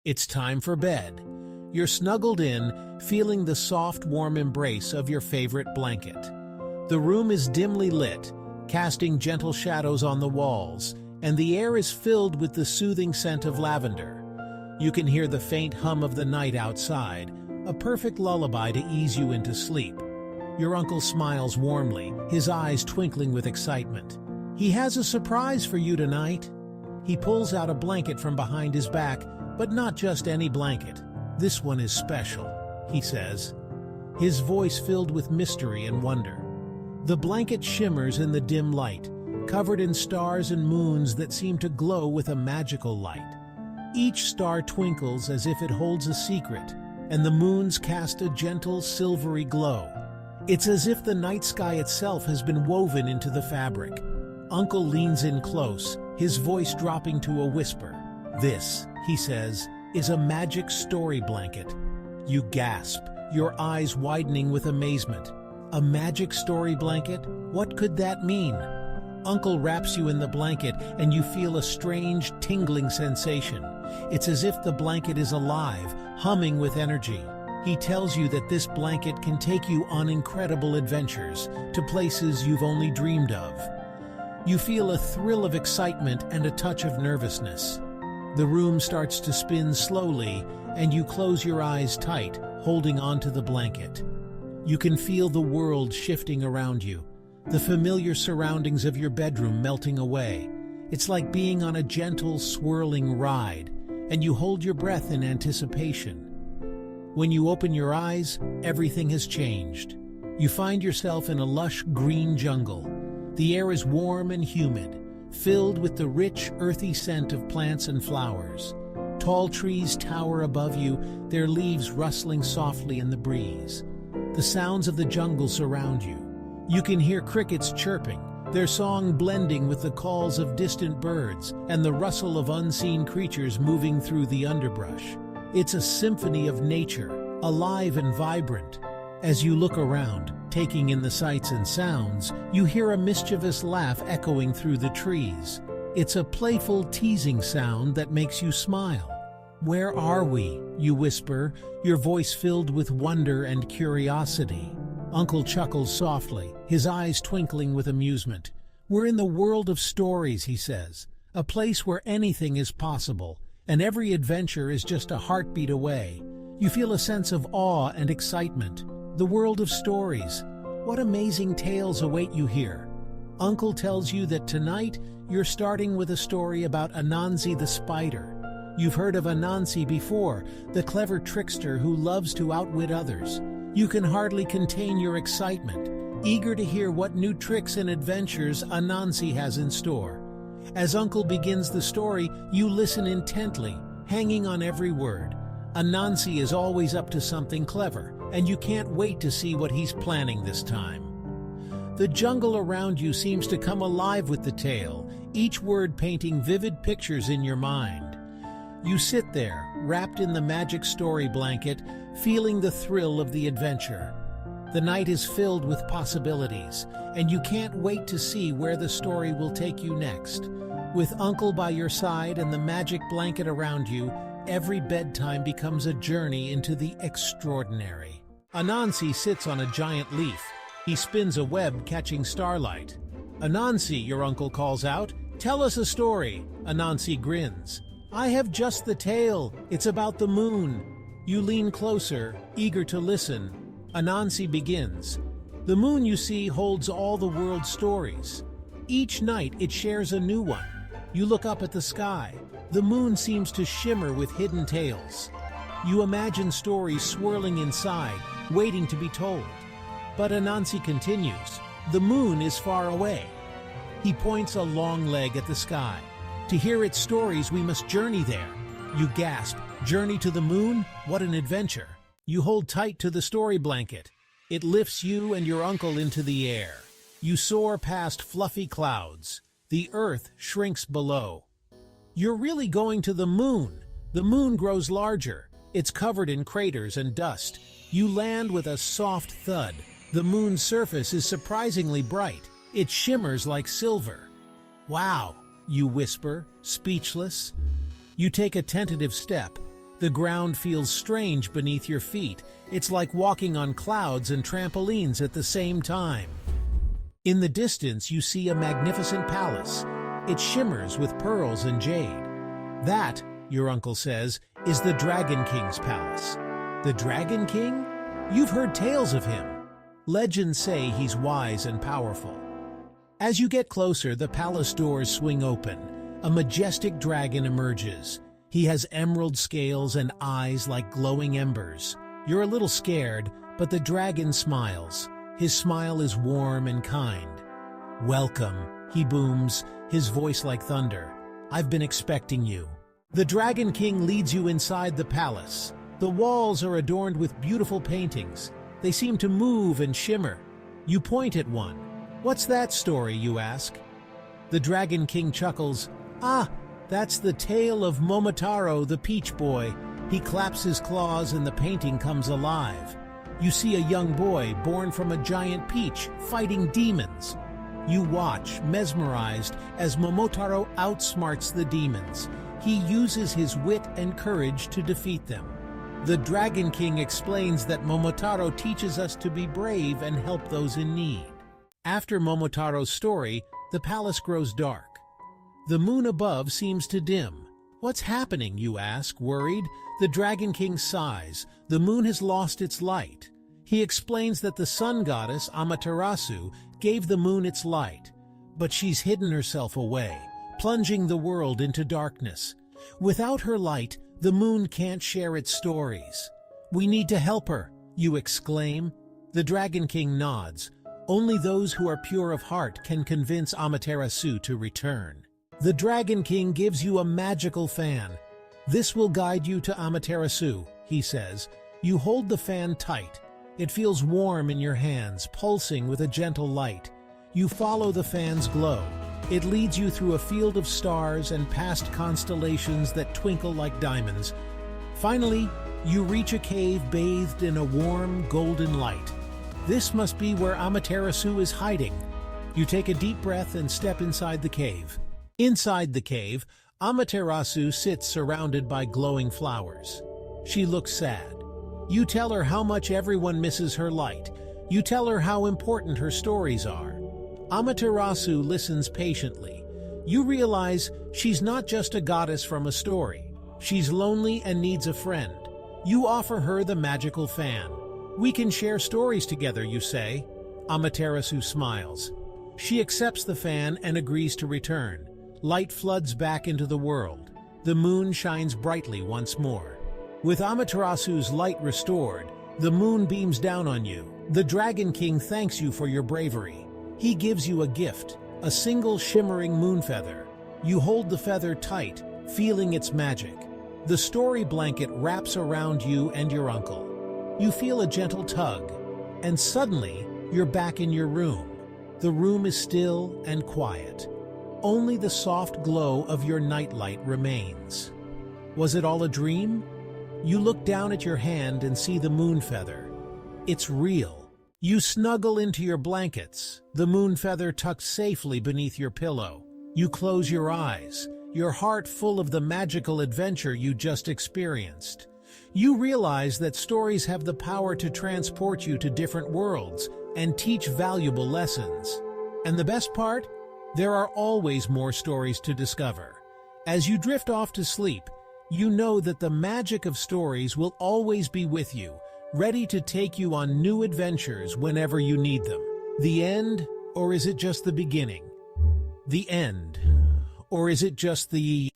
It's time for bed. You're snuggled in, feeling the soft, warm embrace of your favorite blanket. The room is dimly lit, casting gentle shadows on the walls, and the air is filled with the soothing scent of lavender. You can hear the faint hum of the night outside, a perfect lullaby to ease you into sleep. Your uncle smiles warmly, his eyes twinkling with excitement. He has a surprise for you tonight. He pulls out a blanket from behind his back, but not just any blanket. This one is special, he says, his voice filled with mystery and wonder. The blanket shimmers in the dim light, covered in stars and moons that seem to glow with a magical light. Each star twinkles as if it holds a secret, and the moons cast a gentle, silvery glow. It's as if the night sky itself has been woven into the fabric. Uncle leans in close, his voice dropping to a whisper. "This," he says, "is a magic story blanket." You gasp, your eyes widening with amazement. A magic story blanket? What could that mean? Uncle wraps you in the blanket and you feel a strange, tingling sensation. It's as if the blanket is alive, humming with energy. He tells you that this blanket can take you on incredible adventures, to places you've only dreamed of. You feel a thrill of excitement and a touch of nervousness. The room starts to spin slowly, and you close your eyes tight, holding onto the blanket. You can feel the world shifting around you, the familiar surroundings of your bedroom melting away. It's like being on a gentle, swirling ride, and you hold your breath in anticipation. When you open your eyes, everything has changed. You find yourself in a lush green jungle. The air is warm and humid, filled with the rich, earthy scent of plants and flowers. Tall trees tower above you, their leaves rustling softly in the breeze. The sounds of the jungle surround you. You can hear crickets chirping, their song blending with the calls of distant birds and the rustle of unseen creatures moving through the underbrush. It's a symphony of nature, alive and vibrant. As you look around, taking in the sights and sounds, you hear a mischievous laugh echoing through the trees. It's a playful, teasing sound that makes you smile. "Where are we?" you whisper, your voice filled with wonder and curiosity. Uncle chuckles softly, his eyes twinkling with amusement. "We're in the world of stories," he says, "a place where anything is possible, and every adventure is just a heartbeat away." You feel a sense of awe and excitement. The world of stories. What amazing tales await you here? Uncle tells you that tonight you're starting with a story about Anansi the spider. You've heard of Anansi before, the clever trickster who loves to outwit others. You can hardly contain your excitement, eager to hear what new tricks and adventures Anansi has in store. As Uncle begins the story, you listen intently, hanging on every word. Anansi is always up to something clever, and you can't wait to see what he's planning this time. The jungle around you seems to come alive with the tale, each word painting vivid pictures in your mind. You sit there, wrapped in the magic story blanket, feeling the thrill of the adventure. The night is filled with possibilities, and you can't wait to see where the story will take you next. With Uncle by your side and the magic blanket around you, every bedtime becomes a journey into the extraordinary. Anansi sits on a giant leaf. He spins a web catching starlight. "Anansi," your uncle calls out, "tell us a story." Anansi grins. "I have just the tale. It's about the moon." You lean closer, eager to listen. Anansi begins. "The moon, you see, holds all the world's stories. Each night it shares a new one. You look up at the sky. The moon seems to shimmer with hidden tales. You imagine stories swirling inside, waiting to be told. But Anansi continues. The moon is far away. He points a long leg at the sky. To hear its stories, we must journey there. You gasp. Journey to the moon? What an adventure. You hold tight to the story blanket. It lifts you and your uncle into the air. You soar past fluffy clouds. The earth shrinks below. You're really going to the moon. The moon grows larger. It's covered in craters and dust. You land with a soft thud. The moon's surface is surprisingly bright. It shimmers like silver. "Wow," you whisper, speechless. You take a tentative step. The ground feels strange beneath your feet. It's like walking on clouds and trampolines at the same time. In the distance, you see a magnificent palace. It shimmers with pearls and jade. That, your uncle says, is the Dragon King's palace. The Dragon King? You've heard tales of him. Legends say he's wise and powerful. As you get closer, the palace doors swing open. A majestic dragon emerges. He has emerald scales and eyes like glowing embers. You're a little scared, but the dragon smiles. His smile is warm and kind. "Welcome," he booms, his voice like thunder. "I've been expecting you." The Dragon King leads you inside the palace. The walls are adorned with beautiful paintings. They seem to move and shimmer. You point at one. "What's that story?" you ask. The Dragon King chuckles. "Ah, that's the tale of Momotaro, the Peach Boy." He claps his claws and the painting comes alive. You see a young boy born from a giant peach fighting demons. You watch, mesmerized, as Momotaro outsmarts the demons. He uses his wit and courage to defeat them. The Dragon King explains that Momotaro teaches us to be brave and help those in need. After Momotaro's story, the palace grows dark. The moon above seems to dim. "What's happening?" you ask, worried. The Dragon King sighs. The moon has lost its light. He explains that the sun goddess, Amaterasu, gave the moon its light, but she's hidden herself away, plunging the world into darkness. Without her light, the moon can't share its stories. "We need to help her," you exclaim. The Dragon King nods. Only those who are pure of heart can convince Amaterasu to return. The Dragon King gives you a magical fan. "This will guide you to Amaterasu," he says. You hold the fan tight. It feels warm in your hands, pulsing with a gentle light. You follow the fan's glow. It leads you through a field of stars and past constellations that twinkle like diamonds. Finally, you reach a cave bathed in a warm, golden light. This must be where Amaterasu is hiding. You take a deep breath and step inside the cave. Inside the cave, Amaterasu sits surrounded by glowing flowers. She looks sad. You tell her how much everyone misses her light. You tell her how important her stories are. Amaterasu listens patiently. You realize she's not just a goddess from a story. She's lonely and needs a friend. You offer her the magical fan. "We can share stories together," you say. Amaterasu smiles. She accepts the fan and agrees to return. Light floods back into the world. The moon shines brightly once more. With Amaterasu's light restored, the moon beams down on you. The Dragon King thanks you for your bravery. He gives you a gift, a single shimmering moon feather. You hold the feather tight, feeling its magic. The story blanket wraps around you and your uncle. You feel a gentle tug, and suddenly you're back in your room. The room is still and quiet. Only the soft glow of your nightlight remains. Was it all a dream? You look down at your hand and see the moon feather. It's real. You snuggle into your blankets, the moon feather tucked safely beneath your pillow. You close your eyes, your heart full of the magical adventure you just experienced. You realize that stories have the power to transport you to different worlds and teach valuable lessons. And the best part? There are always more stories to discover. As you drift off to sleep, you know that the magic of stories will always be with you, ready to take you on new adventures whenever you need them. The end, or is it just the beginning? The end, or is it just the